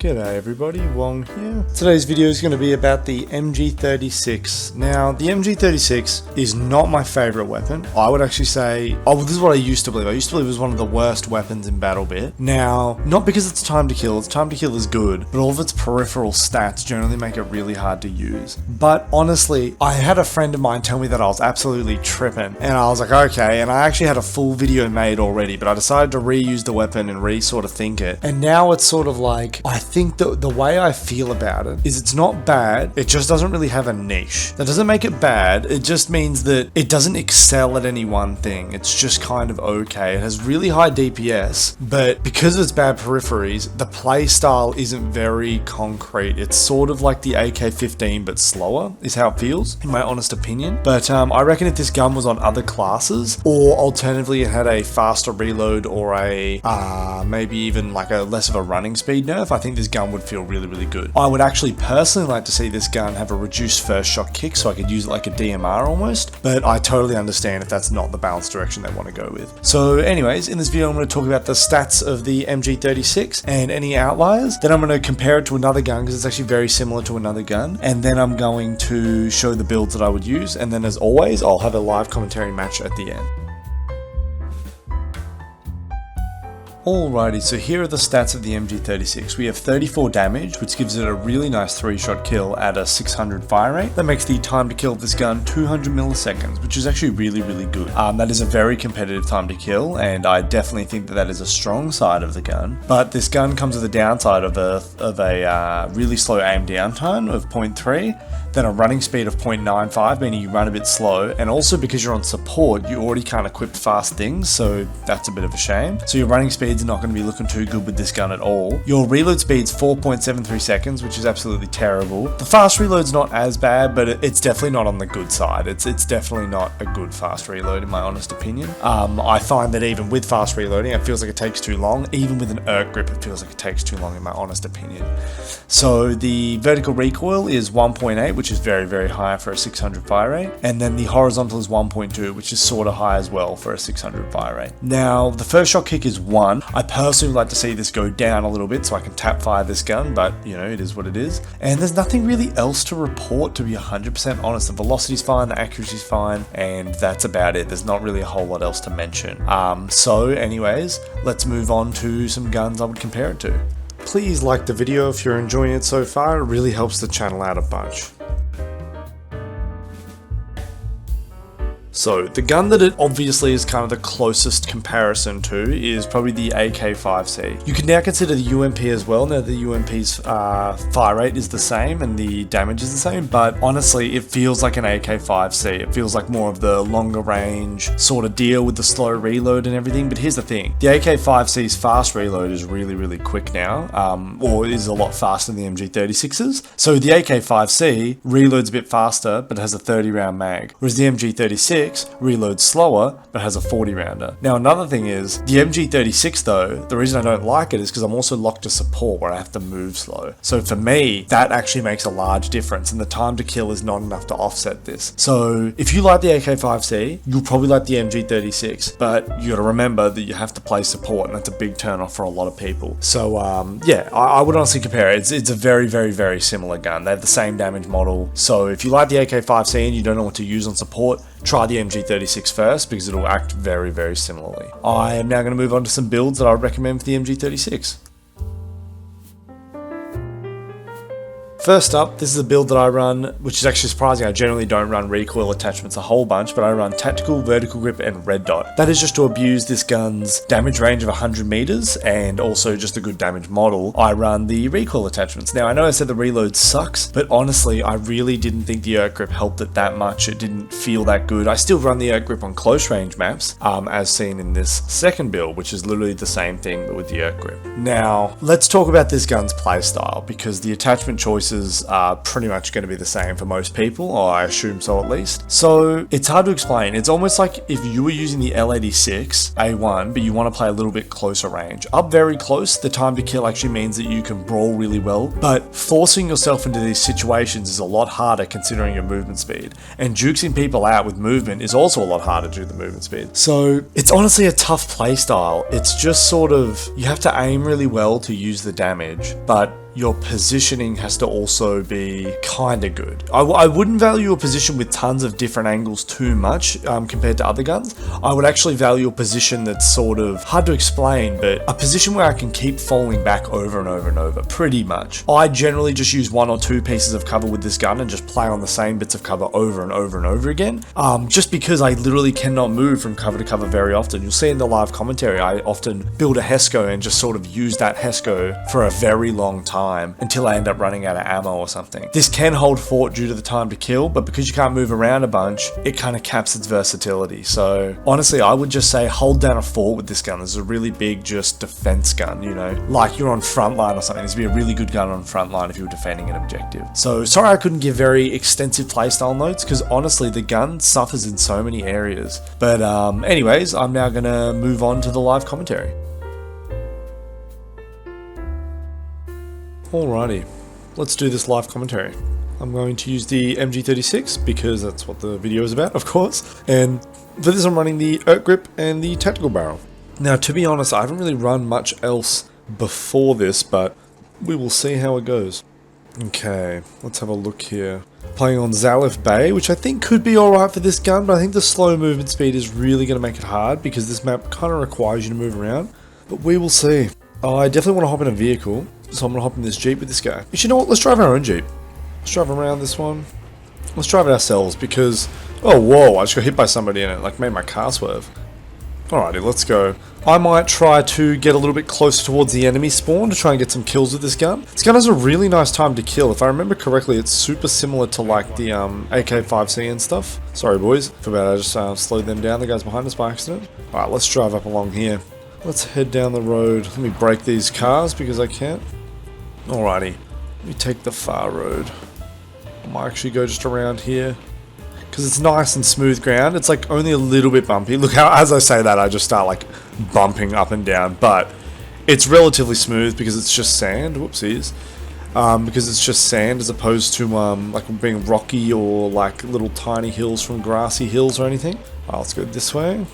G'day everybody, Wong here. Today's video is going to be about the MG36. Now, the MG36 is not my favorite weapon. I would actually say, this is what I used to believe. I used to believe it was one of the worst weapons in BattleBit. Now, not because it's time to kill is good, but all of its peripheral stats generally make it really hard to use. But honestly, I had a friend of mine tell me that I was absolutely tripping, and I was like, okay, and I actually had a full video made already, but I decided to reuse the weapon and sort of think it. And now it's sort of like, I think the way I feel about it is it's not bad, it just doesn't really have a niche. That doesn't make it bad, it just means that it doesn't excel at any one thing. It's just kind of okay. It has really high DPS, but because of its bad peripheries, the playstyle isn't very concrete. It's sort of like the AK-15 but slower, is how it feels, in my honest opinion. But I reckon if this gun was on other classes, or alternatively it had a faster reload or a maybe even like a less of a running speed nerf, I think this gun would feel really, really good. I would actually personally like to see this gun have a reduced first shot kick so I could use it like a DMR almost, but I totally understand if that's not the balanced direction they want to go with. So anyways, in this video I'm going to talk about the stats of the MG36 and any outliers. Then I'm going to compare it to another gun because it's actually very similar to another gun, and then I'm going to show the builds that I would use, and then as always I'll have a live commentary match at the end. Alrighty, so here are the stats of the MG36. We have 34 damage, which gives it a really nice 3-shot kill at a 600 fire rate. That makes the time to kill of this gun 200 milliseconds, which is actually really, really good. That is a very competitive time to kill, and I definitely think that that is a strong side of the gun. But this gun comes with a downside of a really slow aim down time of 0.3, then a running speed of 0.95, meaning you run a bit slow, and also because you're on support, you already can't equip fast things, so that's a bit of a shame. So your running speed's not going to be looking too good with this gun at all. Your reload speed's 4.73 seconds, which is absolutely terrible. The fast reload's not as bad, but it's definitely not on the good side. It's definitely not a good fast reload in my honest opinion. I find that even with fast reloading, it feels like it takes too long. Even with an ERC grip, it feels like it takes too long in my honest opinion. So the vertical recoil is 1.8, which is very, very high for a 600 fire rate. And then the horizontal is 1.2, which is sort of high as well for a 600 fire rate. Now, the first shot kick is 1. I personally would like to see this go down a little bit so I can tap fire this gun, but you know, it is what it is. And there's nothing really else to report, to be 100% honest. The velocity's fine, the accuracy's fine, and that's about it. There's not really a whole lot else to mention. So anyways, let's move on to some guns I would compare it to. Please like the video if you're enjoying it so far, it really helps the channel out a bunch. So, the gun that it obviously is kind of the closest comparison to is probably the AK-5C. You can now consider the UMP as well, now the UMP's fire rate is the same and the damage is the same, but honestly it feels like an AK-5C. It feels like more of the longer range sort of deal with the slow reload and everything, but here's the thing. The AK-5C's fast reload is really, really quick now, or is a lot faster than the MG36's. So the AK-5C reloads a bit faster, but has a 30 round mag, whereas the MG36 reloads slower but has a 40 rounder. Now another thing is, the MG36 though, the reason I don't like it is because I'm also locked to support where I have to move slow. So for me, that actually makes a large difference, and the time to kill is not enough to offset this. So if you like the AK-5C, you'll probably like the MG36, but you gotta remember that you have to play support, and that's a big turn off for a lot of people. So yeah, I would honestly compare it. It's a very, very, very similar gun. They have the same damage model. So if you like the AK-5C and you don't know what to use on support, try the MG36 first because it'll act very, very similarly. I am now going to move on to some builds that I would recommend for the MG36. First up, this is a build that I run, which is actually surprising. I generally don't run recoil attachments a whole bunch, but I run tactical, vertical grip, and red dot. That is just to abuse this gun's damage range of 100 meters and also just a good damage model. I run the recoil attachments. Now, I know I said the reload sucks, but honestly, I really didn't think the ERC grip helped it that much. It didn't feel that good. I still run the ERC grip on close range maps, as seen in this second build, which is literally the same thing, but with the ERC grip. Now, let's talk about this gun's playstyle, because the attachment choices are pretty much going to be the same for most people, or I assume so at least. So it's hard to explain. It's almost like if you were using the L86 A1, but you want to play a little bit closer range. Up very close, the time to kill actually means that you can brawl really well, but forcing yourself into these situations is a lot harder considering your movement speed. And jukesing people out with movement is also a lot harder due to the movement speed. So it's honestly a tough playstyle. It's just sort of, you have to aim really well to use the damage, but your positioning has to also be kind of good. I wouldn't value a position with tons of different angles too much compared to other guns. I would actually value a position that's sort of hard to explain, but a position where I can keep falling back over and over and over, pretty much. I generally just use 1 or 2 pieces of cover with this gun and just play on the same bits of cover over and over and over again, just because I literally cannot move from cover to cover very often. You'll see in the live commentary, I often build a HESCO and just sort of use that HESCO for a very long time until I end up running out of ammo or something. This can hold fort due to the time to kill, but because you can't move around a bunch, it kind of caps its versatility. So honestly, I would just say hold down a fort with this gun. This is a really big just defense gun, you know, like you're on frontline or something. This would be a really good gun on frontline if you were defending an objective. So sorry I couldn't give very extensive playstyle notes, because honestly the gun suffers in so many areas. But anyways, I'm now gonna move on to the live commentary. Alrighty, let's do this live commentary. I'm going to use the MG36 because that's what the video is about, of course. And for this I'm running the Erk Grip and the Tactical Barrel. Now, to be honest, I haven't really run much else before this, but we will see how it goes. Okay, let's have a look here. Playing on Zalif Bay, which I think could be alright for this gun, but I think the slow movement speed is really going to make it hard because this map kind of requires you to move around. But we will see. I definitely want to hop in a vehicle, so I'm going to hop in this Jeep with this guy. But you know what, let's drive our own Jeep. Let's drive around this one. Let's drive it ourselves because... Oh, whoa, I just got hit by somebody in it, like made my car swerve. Alrighty, let's go. I might try to get a little bit closer towards the enemy spawn to try and get some kills with this gun. This gun has a really nice time to kill. If I remember correctly, it's super similar to like the AK-5C and stuff. Sorry boys, feel bad I just slowed them down. The guy's behind us by accident. Alright, let's drive up along here. Let's head down the road. Let me break these cars because I can't. Alrighty, let me take the far road. I might actually go just around here, because it's nice and smooth ground. It's like only a little bit bumpy. Look how, as I say that, I just start like bumping up and down, but it's relatively smooth because it's just sand. Whoopsies. Because it's just sand as opposed to like being rocky or like little tiny hills from grassy hills or anything. Alright, let's go this way.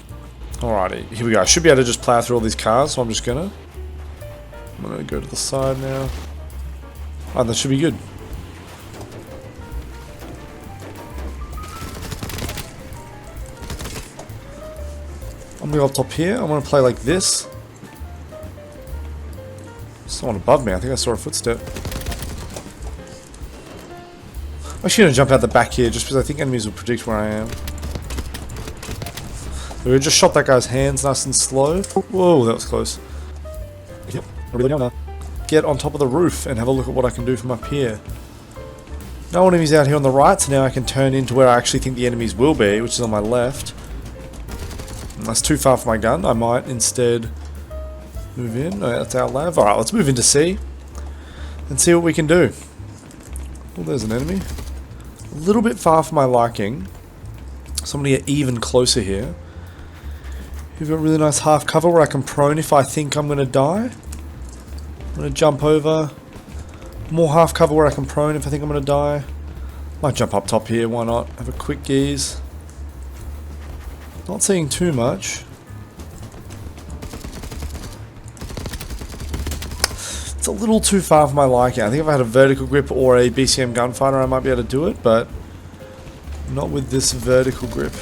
Alrighty, here we go. I should be able to just plow through all these cars, so I'm gonna go to the side now. Oh, that should be good. I'm gonna go up top here. I'm gonna play like this. Someone above me. I think I saw a footstep. I'm actually gonna jump out the back here just because I think enemies will predict where I am. We just shot that guy's hands nice and slow. Whoa, that was close. Yep, I really wanna get on top of the roof and have a look at what I can do from up here. No enemies out here on the right, so now I can turn into where I actually think the enemies will be, which is on my left. And that's too far for my gun. I might instead move in. Oh, that's our lav. Alright, let's move into C and see what we can do. Oh, there's an enemy. A little bit far for my liking. So I'm gonna get even closer here. We've got really nice half cover where I can prone if I think I'm gonna die. I'm gonna jump over. More half cover where I can prone if I think I'm gonna die. Might jump up top here, why not? Have a quick geeze. Not seeing too much. It's a little too far for my liking. I think if I had a vertical grip or a BCM gunfighter I might be able to do it, but not with this vertical grip.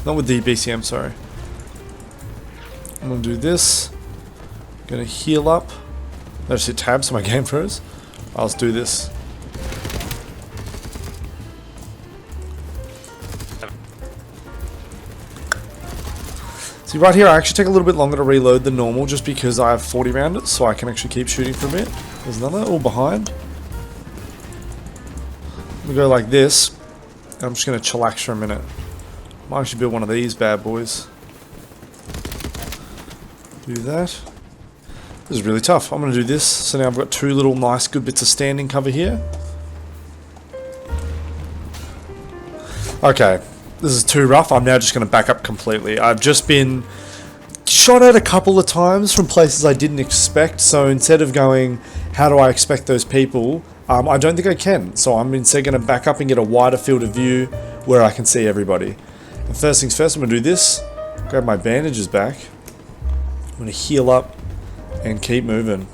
Not with the BCM, sorry. I'm gonna do this. I'm gonna heal up. I just hit tab so my game froze. Let's do this. See, right here I actually take a little bit longer to reload than normal just because I have 40 rounders, so I can actually keep shooting for a bit. There's another, all behind. I'm gonna go like this. And I'm just gonna chillax for a minute. Might actually build one of these bad boys. Do that. This is really tough. I'm gonna do this. So now I've got two little nice good bits of standing cover here. Okay. This is too rough. I'm now just going to back up completely. I've just been shot at a couple of times from places I didn't expect. So instead of going, how do I expect those people? I don't think I can. So I'm instead going to back up and get a wider field of view where I can see everybody. And first things first, I'm going to do this. Grab my bandages back. I'm going to heal up and keep moving.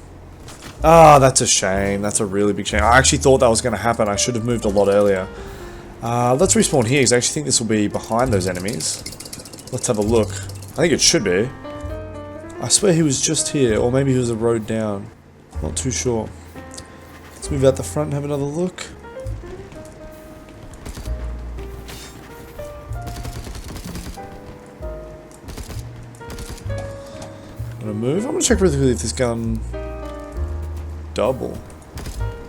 Ah, that's a shame. That's a really big shame. I actually thought that was going to happen. I should have moved a lot earlier. Let's respawn here, because I actually think this will be behind those enemies. Let's have a look. I think it should be. I swear he was just here, or maybe he was a road down. Not too sure. Let's move out the front and have another look. I'm gonna move. I'm gonna check really quickly if this gun... Double.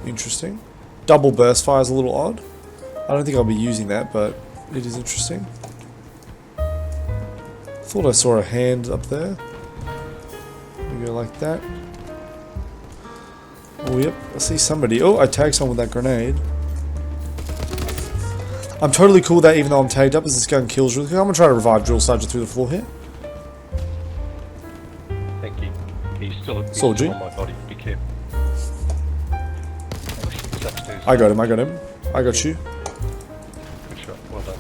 Interesting. Double burst fire is a little odd. I don't think I'll be using that, but it is interesting. Thought I saw a hand up there. We go like that. Oh, yep. I see somebody. Oh, I tagged someone with that grenade. I'm totally cool with that, even though I'm tagged up, as this gun kills really quick. I'm gonna try to revive Drill Sergeant through the floor here. Thank you. He's still on my body. Be careful. I got him, I got him. I got you. Good shot. Well done.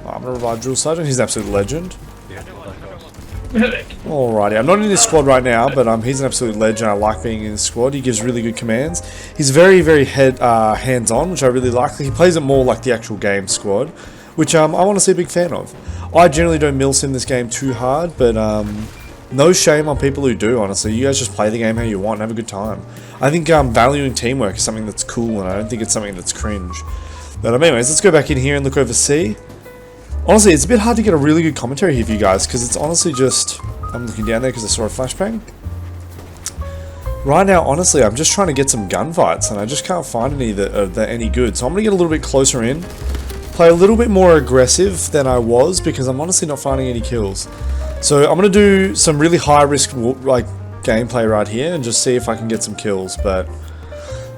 I'm gonna revive Drill Sergeant. He's an absolute legend. Yeah, well done, guys. Alrighty, I'm not in his squad right now, but he's an absolute legend. I like being in his squad. He gives really good commands. He's very, very hands-on, which I really like. He plays it more like the actual game squad, which I'm honestly a big fan of. I generally don't milsim this game too hard, but no shame on people who do, honestly. You guys just play the game how you want and have a good time. I think valuing teamwork is something that's cool, and I don't think it's something that's cringe. But anyways, let's go back in here and look over C. Honestly, it's a bit hard to get a really good commentary here for you guys, because it's honestly just... I'm looking down there because I saw a flashbang. Right now, honestly, I'm just trying to get some gunfights, and I just can't find any that are any good. So I'm going to get a little bit closer in, play a little bit more aggressive than I was, because I'm honestly not finding any kills. So I'm going to do some really high-risk like gameplay right here, and just see if I can get some kills, but...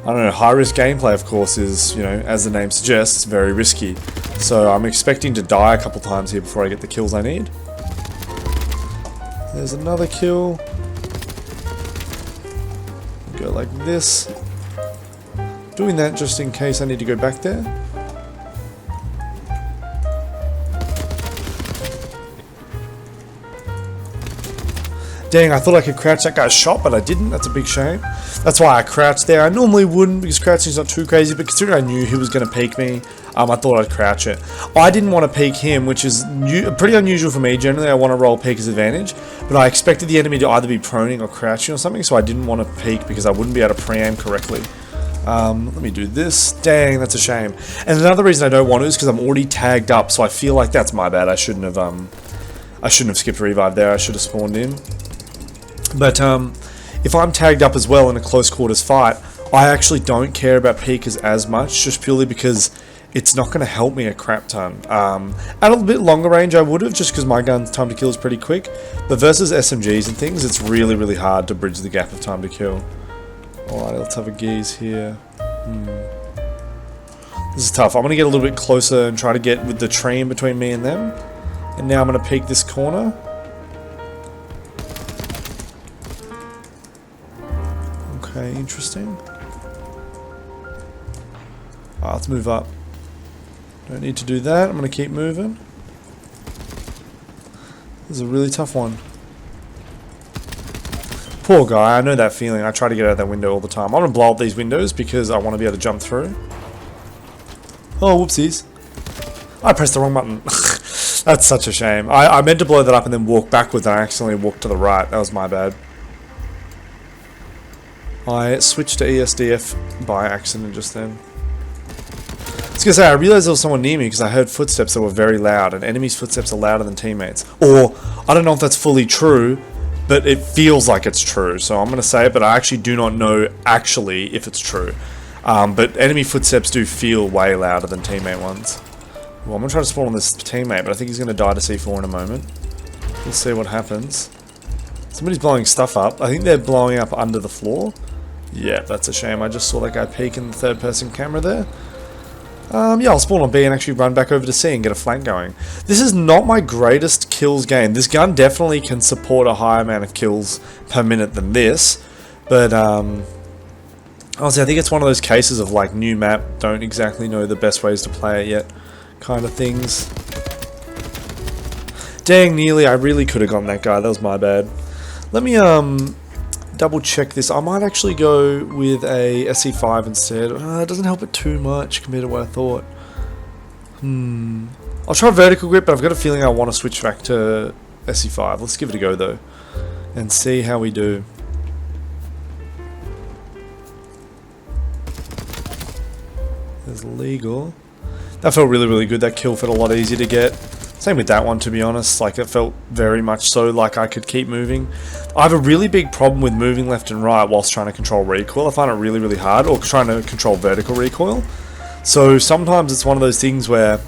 I don't know, high-risk gameplay, of course, is, you know, as the name suggests, very risky. So I'm expecting to die a couple times here before I get the kills I need. There's another kill. Go like this. Doing that just in case I need to go back there. Dang, I thought I could crouch that guy's shot, but I didn't. That's a big shame. That's why I crouched there. I normally wouldn't, because crouching's not too crazy, but considering I knew he was going to peek me, I thought I'd crouch it. I didn't want to peek him, which is pretty unusual for me. Generally, I want to roll peek as advantage, but I expected the enemy to either be proning or crouching or something, so I didn't want to peek because I wouldn't be able to pre-aim correctly. Let me do this. Dang, that's a shame. And another reason I don't want to is because I'm already tagged up, so I feel like that's my bad. I shouldn't have skipped revive there. I should have spawned in. But if I'm tagged up as well in a close quarters fight, I actually don't care about peekers as much, just purely because it's not going to help me a crap ton. At a bit longer range I would have, just because my gun's time to kill is pretty quick, but versus SMGs and things, it's really, really hard to bridge the gap of time to kill. Alright, let's have a gaze here. This is tough. I'm going to get a little bit closer and try to get with the tree in between me and them. And now I'm going to peek this corner. Okay, interesting. Let's move up. Don't need to do that. I'm going to keep moving. This is a really tough one. Poor guy, I know that feeling. I try to get out that window all the time. I'm going to blow up these windows because I want to be able to jump through. Oh, whoopsies. I pressed the wrong button. That's such a shame. I meant to blow that up and then walk backwards, and I accidentally walked to the right. That was my bad. I switched to ESDF by accident just then. I was going to say, I realized there was someone near me because I heard footsteps that were very loud, and enemies' footsteps are louder than teammates. Or, I don't know if that's fully true, but it feels like it's true. So I'm going to say it, but I actually do not know actually if it's true. But enemy footsteps do feel way louder than teammate ones. Well, I'm going to try to spawn on this teammate, but I think he's going to die to C4 in a moment. We'll see what happens. Somebody's blowing stuff up. I think they're blowing up under the floor. Yeah, that's a shame. I just saw that guy peek in the third-person camera there. Yeah, I'll spawn on B and actually run back over to C and get a flank going. This is not my greatest kills game. This gun definitely can support a higher amount of kills per minute than this. But, honestly, I think it's one of those cases of, like, new map, don't exactly know the best ways to play it yet kind of things. Dang, nearly. I really could have gotten that guy. That was my bad. Let me, double check this. I might actually go with a SE5 instead. It doesn't help it too much compared to what I thought. I'll try vertical grip, but I've got a feeling I want to switch back to SE5. Let's give it a go though, and see how we do. There's legal. That felt really, really good. That kill felt a lot easier to get. Same with that one, to be honest. Like, it felt very much so like I could keep moving. I have a really big problem with moving left and right whilst trying to control recoil. I find it really, really hard, or trying to control vertical recoil. So sometimes it's one of those things where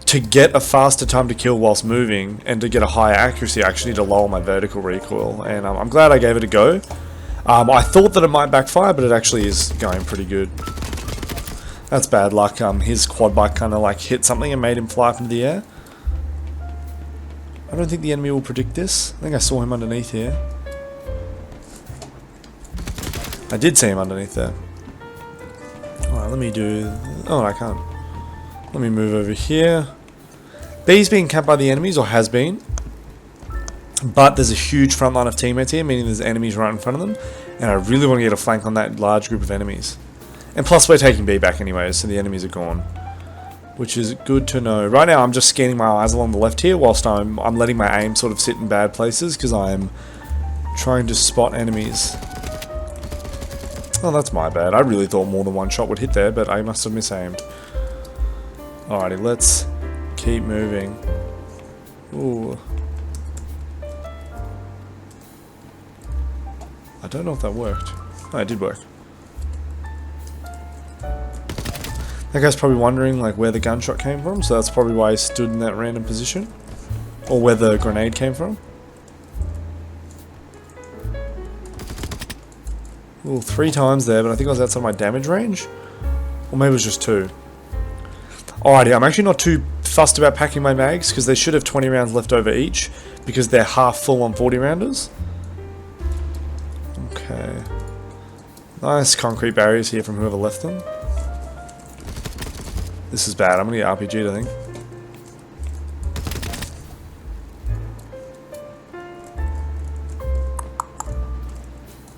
to get a faster time to kill whilst moving and to get a higher accuracy, I actually need to lower my vertical recoil. And I'm glad I gave it a go. I thought that it might backfire, but it actually is going pretty good. That's bad luck. His quad bike kind of like hit something and made him fly up into the air. I don't think the enemy will predict this. I think I saw him underneath here. I did see him underneath there. Alright, let me do... Oh, I can't. Let me move over here. B's being camped by the enemies, or has been. But there's a huge front line of teammates here, meaning there's enemies right in front of them. And I really want to get a flank on that large group of enemies. And plus we're taking B back anyways, so the enemies are gone. Which is good to know. Right now I'm just scanning my eyes along the left here, whilst I'm letting my aim sort of sit in bad places, because I'm trying to spot enemies. Oh, that's my bad. I really thought more than one shot would hit there, but I must have misaimed. Alrighty, let's keep moving. Ooh. I don't know if that worked. Oh, it did work. That guy's probably wondering like where the gunshot came from, so that's probably why he stood in that random position. Or where the grenade came from. Ooh, 3 times there, but I think I was outside my damage range. Or maybe it was just 2. Alrighty, I'm actually not too fussed about packing my mags, because they should have 20 rounds left over each, because they're half full on 40 rounders. Okay. Nice concrete barriers here from whoever left them. This is bad. I'm gonna get RPG'd, I think.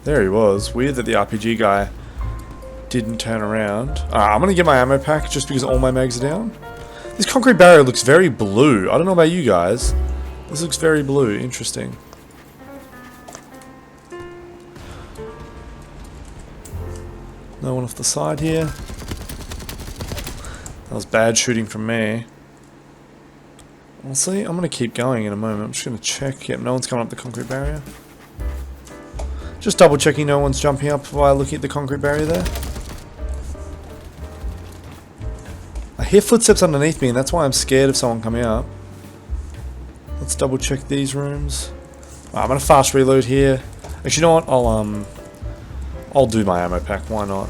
There he was. Weird that the RPG guy didn't turn around. I'm gonna get my ammo pack just because all my mags are down. This concrete barrier looks very blue. I don't know about you guys. This looks very blue. Interesting. No one off the side here. That was bad shooting from me. We'll see. I'm going to keep going in a moment. I'm just going to check. Yep, no one's coming up the concrete barrier. Just double checking no one's jumping up while looking at the concrete barrier there. I hear footsteps underneath me, and that's why I'm scared of someone coming up. Let's double check these rooms. I'm going to fast reload here. Actually, you know what? I'll do my ammo pack. Why not?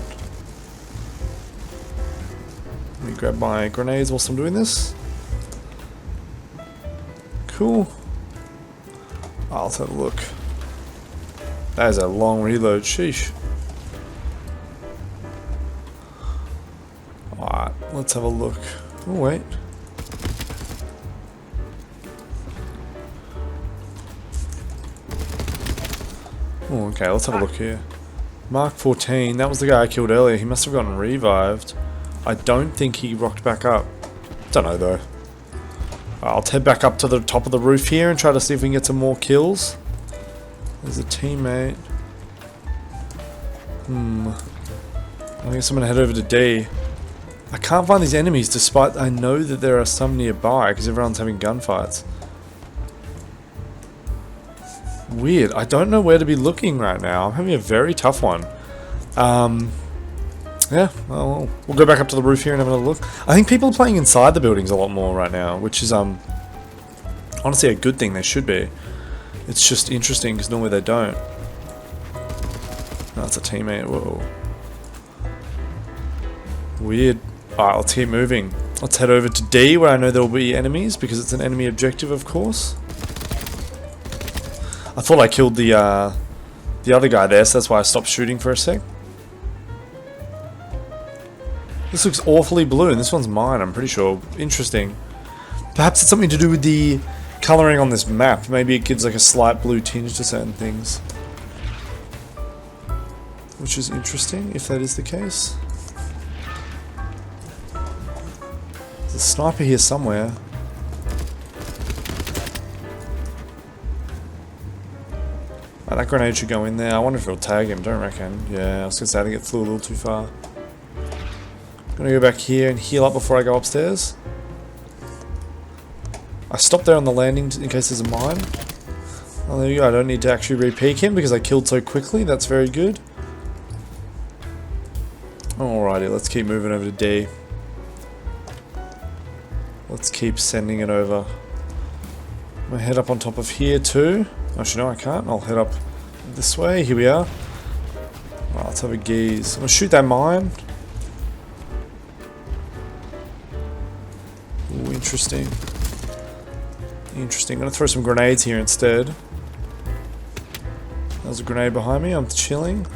Let me grab my grenades whilst I'm doing this. Cool. Oh, let's have a look. That is a long reload. Sheesh. Alright, let's have a look. Oh, wait. Oh, okay, let's have a look here. Mark 14, that was the guy I killed earlier. He must have gotten revived. I don't think he rocked back up. Don't know though. I'll head back up to the top of the roof here and try to see if we can get some more kills. There's a teammate. I guess I'm gonna head over to D. I can't find these enemies despite I know that there are some nearby because everyone's having gunfights. Weird. I don't know where to be looking right now. I'm having a very tough one. Yeah, well, we'll go back up to the roof here and have another look. I think people are playing inside the buildings a lot more right now, which is honestly a good thing. They should be. It's just interesting because normally they don't. No, it's a teammate. Whoa. Weird. Alright, let's keep moving. Let's head over to D where I know there will be enemies because it's an enemy objective, of course. I thought I killed the other guy there, so that's why I stopped shooting for a sec. This looks awfully blue, and this one's mine, I'm pretty sure. Interesting. Perhaps it's something to do with the colouring on this map. Maybe it gives like a slight blue tinge to certain things. which is interesting if that is the case. There's a sniper here somewhere. Oh, that grenade should go in there. I wonder if it'll tag him, don't reckon. Yeah, I was gonna say I think it flew a little too far. Gonna go back here and heal up before I go upstairs. I stopped there on the landing in case there's a mine. Oh, there you go. I don't need to actually re-peek him because I killed so quickly. That's very good. Alrighty, let's keep moving over to D. Let's keep sending it over. I'm gonna head up on top of here too. Actually, no, I can't. I'll head up this way. Here we are. Right, let's have a gaze. I'm gonna shoot that mine. Ooh, interesting. Interesting. I'm gonna throw some grenades here instead. There's a grenade behind me. I'm chilling.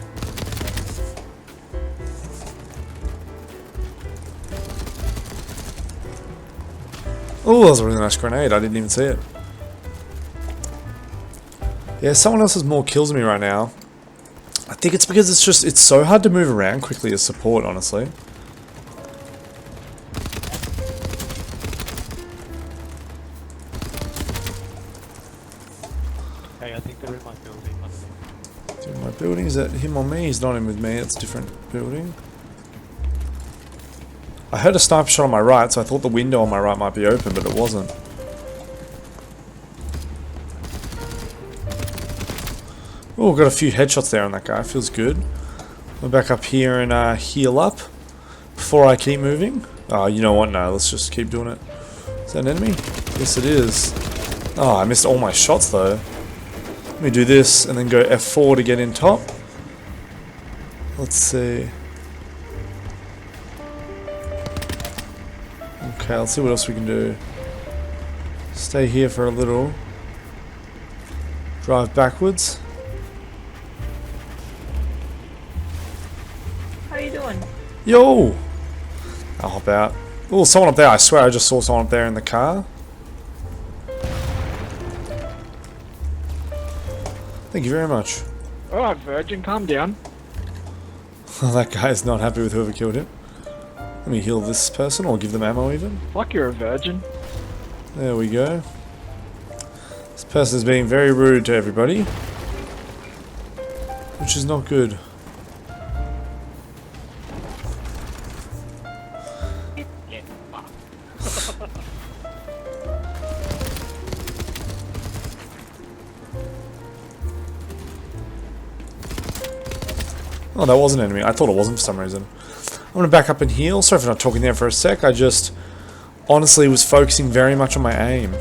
Oh, that was a really nice grenade. I didn't even see it. Yeah, someone else has more kills than me right now. I think it's because it's so hard to move around quickly as support, honestly. Hey, I think they're in my building. Is in my building? Is that him or me? He's not in with me. It's a different building. I heard a sniper shot on my right, so I thought the window on my right might be open, but it wasn't. Oh, got a few headshots there on that guy. Feels good. I'll back up here and heal up before I keep moving. Oh, you know what? No, let's just keep doing it. Is that an enemy? Yes, it is. Oh, I missed all my shots though. Let me do this and then go F4 to get in top. Let's see. Okay, let's see what else we can do. Stay here for a little. Drive backwards. How you doing? Yo! I'll hop out. Oh, someone up there. I swear I just saw someone up there in the car. Thank you very much. Alright, Virgin, calm down. That guy's not happy with whoever killed him. Let me heal this person or give them ammo even. Like you're a virgin. There we go. This person's being very rude to everybody, which is not good. Oh, that was an enemy. I thought it wasn't for some reason. I'm going to back up and heal. Sorry for not talking there for a sec. I just honestly was focusing very much on my aim.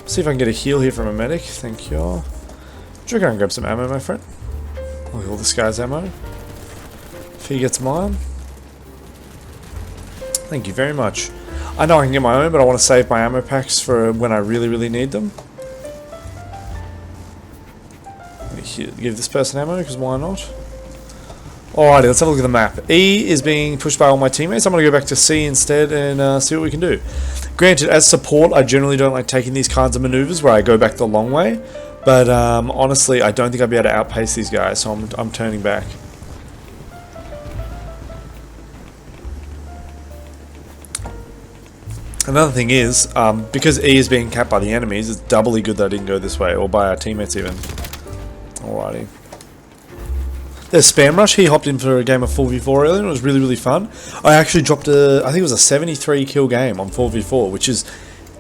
See if I can get a heal here from a medic. Thank you. Do you reckon I can grab some ammo, my friend? I'll heal this guy's ammo. If he gets mine. Thank you very much. I know I can get my own, but I want to save my ammo packs for when I really, really need them. Let me give this person ammo, because why not? Alrighty, let's have a look at the map. E is being pushed by all my teammates. I'm going to go back to C instead and see what we can do. Granted, as support, I generally don't like taking these kinds of maneuvers where I go back the long way. But honestly, I don't think I'll be able to outpace these guys, so I'm turning back. Another thing is, because E is being capped by the enemies, it's doubly good that I didn't go this way, or by our teammates even. Alrighty. There's Spam Rush. He hopped in for a game of 4v4 earlier and it was really, really fun. I actually dropped I think it was a 73 kill game on 4v4, which is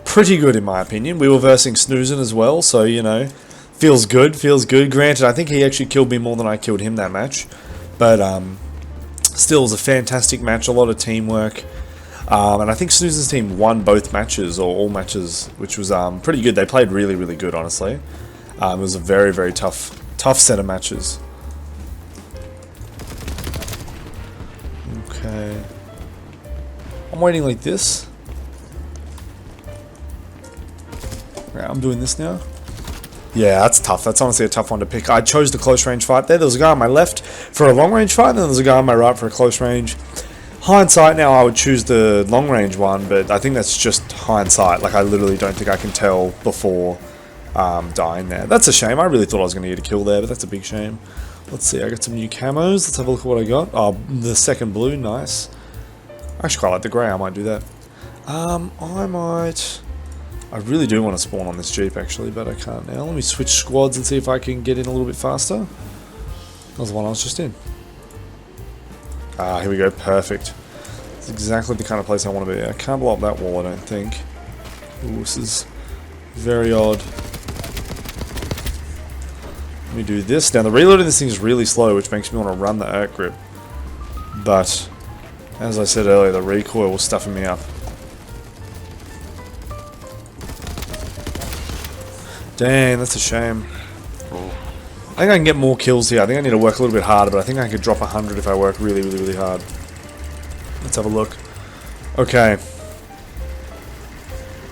pretty good in my opinion. We were versing Snoozin as well, so, you know, feels good, feels good. Granted, I think he actually killed me more than I killed him that match. But, still, it was a fantastic match, a lot of teamwork. And I think Snoozin's team won both matches, or all matches, which was pretty good. They played really, really good, honestly. It was a very, very tough set of matches. Okay. I'm waiting like this. Right, I'm doing this now. Yeah, that's tough. That's honestly a tough one to pick. I chose the close range fight there. There was a guy on my left for a long range fight, and then there was a guy on my right for a close range. Hindsight now, I would choose the long range one, but I think that's just hindsight. Like, I literally don't think I can tell before dying there. That's a shame. I really thought I was going to get a kill there, but that's a big shame. Let's see, I got some new camos. Let's have a look at what I got. Oh, the second blue, nice. I actually quite like the grey, I might do that. I really do want to spawn on this Jeep actually, but I can't now. Let me switch squads and see if I can get in a little bit faster. That was the one I was just in. Ah, here we go, perfect. It's exactly the kind of place I want to be. I can't blow up that wall, I don't think. Ooh, this is very odd. Let me do this. Now the reload of this thing is really slow, which makes me want to run the Erk grip. But, as I said earlier, the recoil was stuffing me up. Dang, that's a shame. I think I can get more kills here. I think I need to work a little bit harder, but I think I could drop 100 if I work really, really, really hard. Let's have a look. Okay.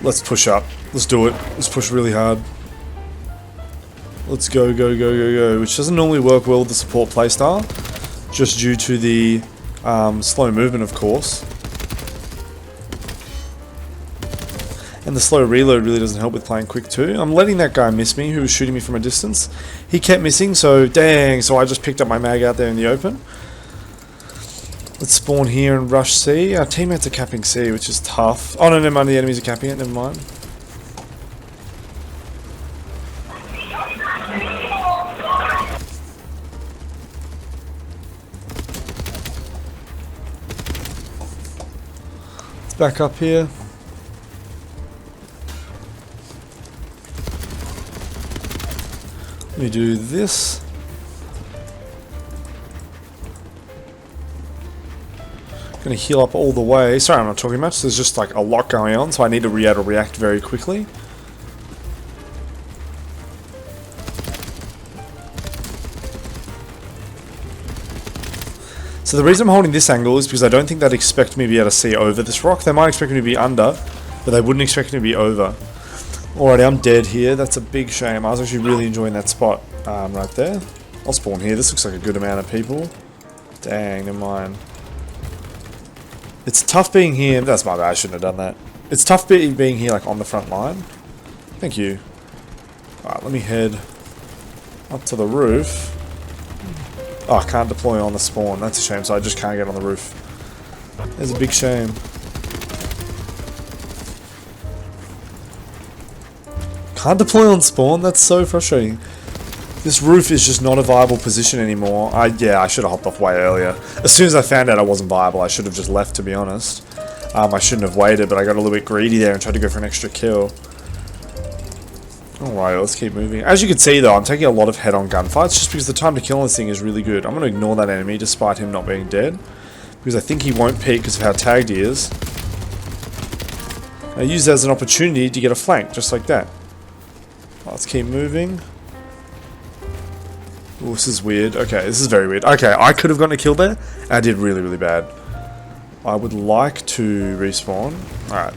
Let's push up. Let's do it. Let's push really hard. Let's go, go, go, go, go. Which doesn't normally work well with the support playstyle, just due to the slow movement, of course. And the slow reload really doesn't help with playing quick too. I'm letting that guy miss me who was shooting me from a distance. He kept missing, so dang, so I just picked up my mag out there in the open. Let's spawn here and rush C. Our teammates are capping C, which is tough. Oh no, never mind, the enemies are capping it, never mind. Let's back up here. Let me do this. Gonna heal up all the way. Sorry, I'm not talking much. There's just like a lot going on, so I need to be able to react very quickly. So the reason I'm holding this angle is because I don't think they'd expect me to be able to see over this rock. They might expect me to be under, but they wouldn't expect me to be over. Alrighty, I'm dead here. That's a big shame. I was actually really enjoying that spot right there. I'll spawn here. This looks like a good amount of people. Dang, never mind. It's tough being here. That's my bad. I shouldn't have done that. It's tough being here like on the front line. Thank you. Alright, let me head up to the roof. Oh, I can't deploy on the spawn. That's a shame, so I just can't get on the roof. There's a big shame. Can't deploy on spawn? That's so frustrating. This roof is just not a viable position anymore. Yeah, I should have hopped off way earlier. As soon as I found out I wasn't viable, I should have just left, to be honest. I shouldn't have waited, but I got a little bit greedy there and tried to go for an extra kill. Alright, let's keep moving. As you can see though, I'm taking a lot of head-on gunfights just because the time to kill on this thing is really good. I'm going to ignore that enemy despite him not being dead, because I think he won't peek because of how tagged he is. I use that as an opportunity to get a flank, just like that. Let's keep moving. Oh, this is weird. Okay, this is very weird. Okay, I could have gotten a kill there. I did really, really bad. I would like to respawn. Alright.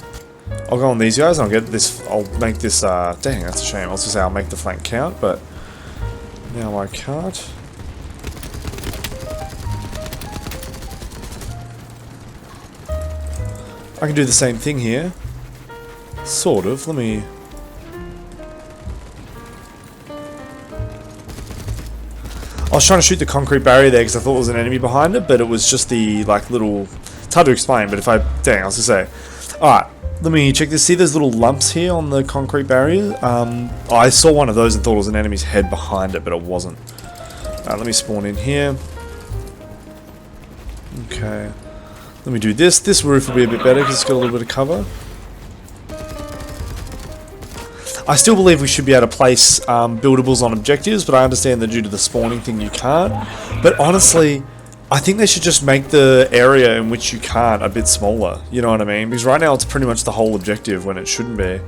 I'll go on these guys and I'll get this. I'll make this. Dang, that's a shame. I was going to say I'll make the flank count, but now I can't. I can do the same thing here. Sort of. Let me. I was trying to shoot the concrete barrier there because I thought there was an enemy behind it, but it was just the like little. It's hard to explain, but if I. Dang, I was going to say. Alright. Let me check this. See those little lumps here on the concrete barrier? I saw one of those and thought it was an enemy's head behind it, but it wasn't. Let me spawn in here. Okay. Let me do this. This roof will be a bit better because it's got a little bit of cover. I still believe we should be able to place buildables on objectives, but I understand that due to the spawning thing you can't. But honestly, I think they should just make the area in which you can't a bit smaller, you know what I mean? Because right now it's pretty much the whole objective when it shouldn't be.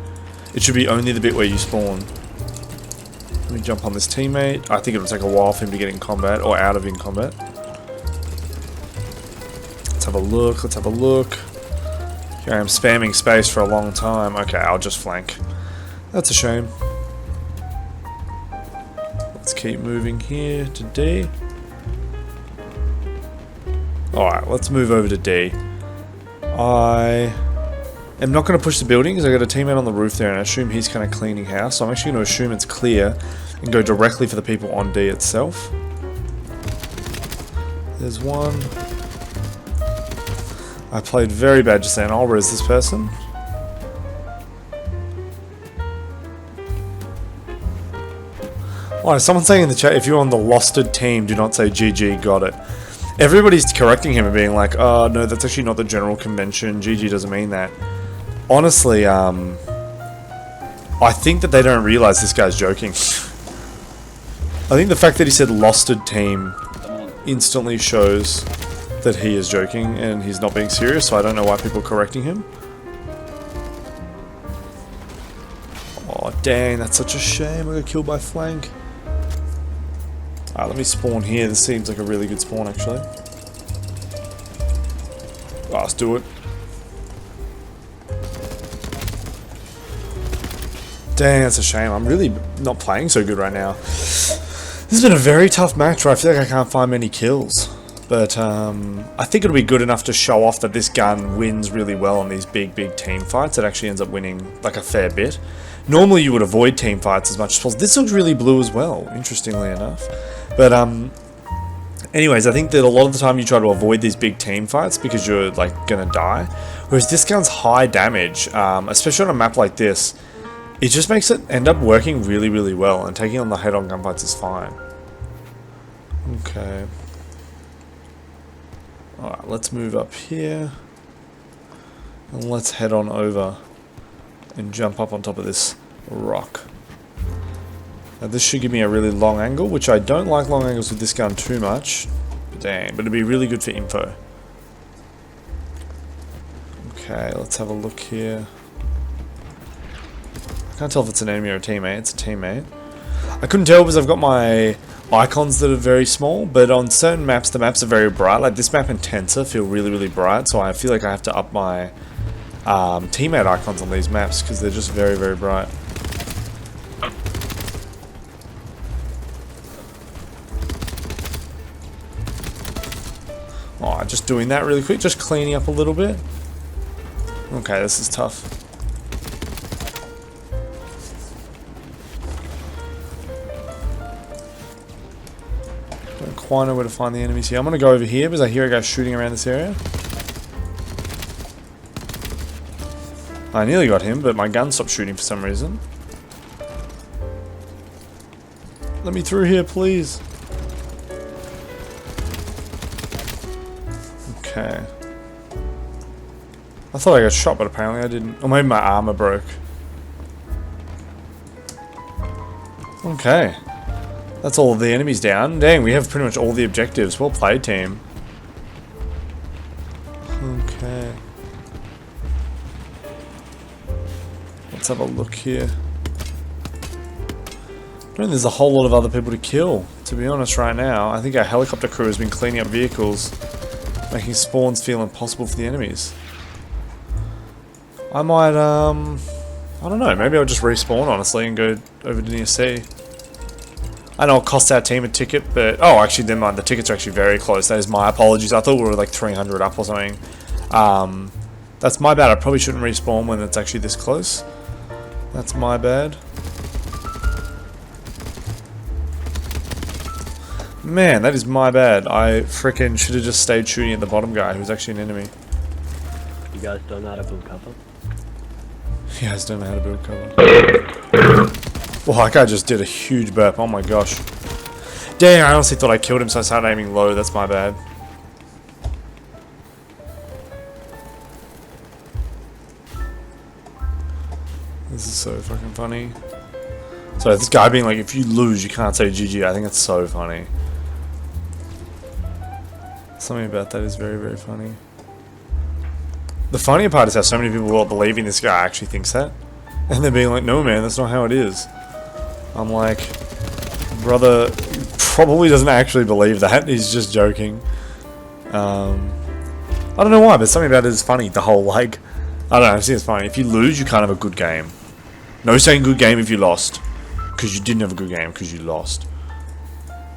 It should be only the bit where you spawn. Let me jump on this teammate. I think it'll take a while for him to get in combat, or out of in combat. Let's have a look, let's have a look. Here I am spamming space for a long time. Okay, I'll just flank. That's a shame. Let's keep moving here to D. Alright, let's move over to D. I am not going to push the building because I got a teammate on the roof there and I assume he's kind of cleaning house. So I'm actually going to assume it's clear and go directly for the people on D itself. There's one. I played very bad just then. I'll res this person. Oh, someone's saying in the chat, if you're on the Losted team, do not say GG, got it. Everybody's correcting him and being like, oh no, that's actually not the general convention. GG doesn't mean that. Honestly, I think that they don't realize this guy's joking. I think the fact that he said Losted team instantly shows that he is joking and he's not being serious, so I don't know why people are correcting him. Oh dang, that's such a shame. I got killed by flank. Alright, let me spawn here. This seems like a really good spawn actually. Oh, let's do it. Dang, that's a shame. I'm really not playing so good right now. This has been a very tough match where I feel like I can't find many kills. But I think it'll be good enough to show off that this gun wins really well in these big team fights. It actually ends up winning like a fair bit. Normally you would avoid team fights as much as possible. This looks really blue as well, interestingly enough. But anyways, I think that a lot of the time you try to avoid these big team fights because you're like gonna die. Whereas this gun's high damage, especially on a map like this, it just makes it end up working really well, and taking on the head-on gunfights is fine. Okay. Alright, let's move up here. And let's head on over and jump up on top of this rock. Now this should give me a really long angle, which I don't like long angles with this gun too much. Dang, but it'd be really good for info. Okay, let's have a look here. I can't tell if it's an enemy or a teammate. It's a teammate. I couldn't tell because I've got my icons that are very small, but on certain maps the maps are very bright. Like this map and Tensor feel really bright, so I feel like I have to up my teammate icons on these maps because they're just very bright. Oh, just doing that really quick, just cleaning up a little bit. Okay, this is tough. Don't quite know where to find the enemies here. I'm going to go over here because I hear a guy shooting around this area. I nearly got him, but my gun stopped shooting for some reason. Let me through here, please. Okay. I thought I got shot, but apparently I didn't. Or maybe my armor broke. Okay. That's all of the enemies down. Dang, we have pretty much all the objectives. Well played, team. Okay. Let's have a look here. I don't think there's a whole lot of other people to kill, to be honest, right now. I think our helicopter crew has been cleaning up vehicles, making spawns feel impossible for the enemies. I might, I don't know, maybe I'll just respawn, honestly, and go over to near C. I know it costs our team a ticket, but... Oh, actually, never mind. The tickets are actually very close. That is my apologies. I thought we were like 300 up or something. That's my bad. I probably shouldn't respawn when it's actually this close. That's my bad. Man, that is my bad. I frickin' should have just stayed shooting at the bottom guy who's actually an enemy. You guys don't know how to build cover? You guys don't know how to build cover. Well, that guy just did a huge burp. Oh my gosh. Dang, I honestly thought I killed him, so I started aiming low. That's my bad. This is so fucking funny. So this guy being like, if you lose, you can't say GG. I think it's so funny. Something about that is very funny. The funnier part is how so many people are believing this guy actually thinks that. And they're being like, no man, that's not how it is. I'm like, brother probably doesn't actually believe that. He's just joking. I don't know why, but something about it is funny. The whole, like, I don't know, I see it's funny. If you lose, you can't have a good game. No saying good game if you lost. Because you didn't have a good game, because you lost.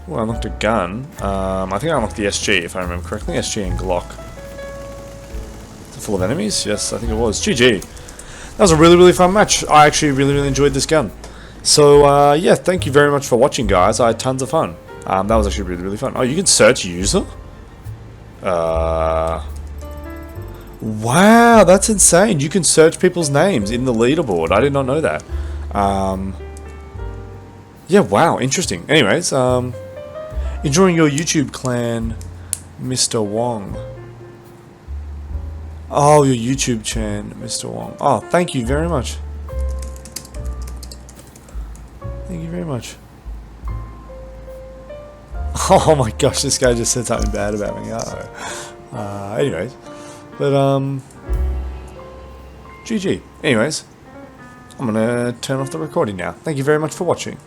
Well, I unlocked a gun. I think I unlocked the SG, if I remember correctly. SG and Glock. Is it full of enemies? Yes, I think it was. GG. That was a really fun match. I actually really enjoyed this gun. So, yeah, thank you very much for watching, guys. I had tons of fun. That was actually really fun. Oh, you can search user? Wow, that's insane. You can search people's names in the leaderboard. I did not know that. Yeah, wow, interesting. Anyways, enjoying your YouTube clan, Mr. Wong. Oh, your YouTube chan, Mr. Wong. Oh, thank you very much. Thank you very much. Oh my gosh, this guy just said something bad about me. Anyways, but GG. Anyways, I'm gonna turn off the recording now. Thank you very much for watching.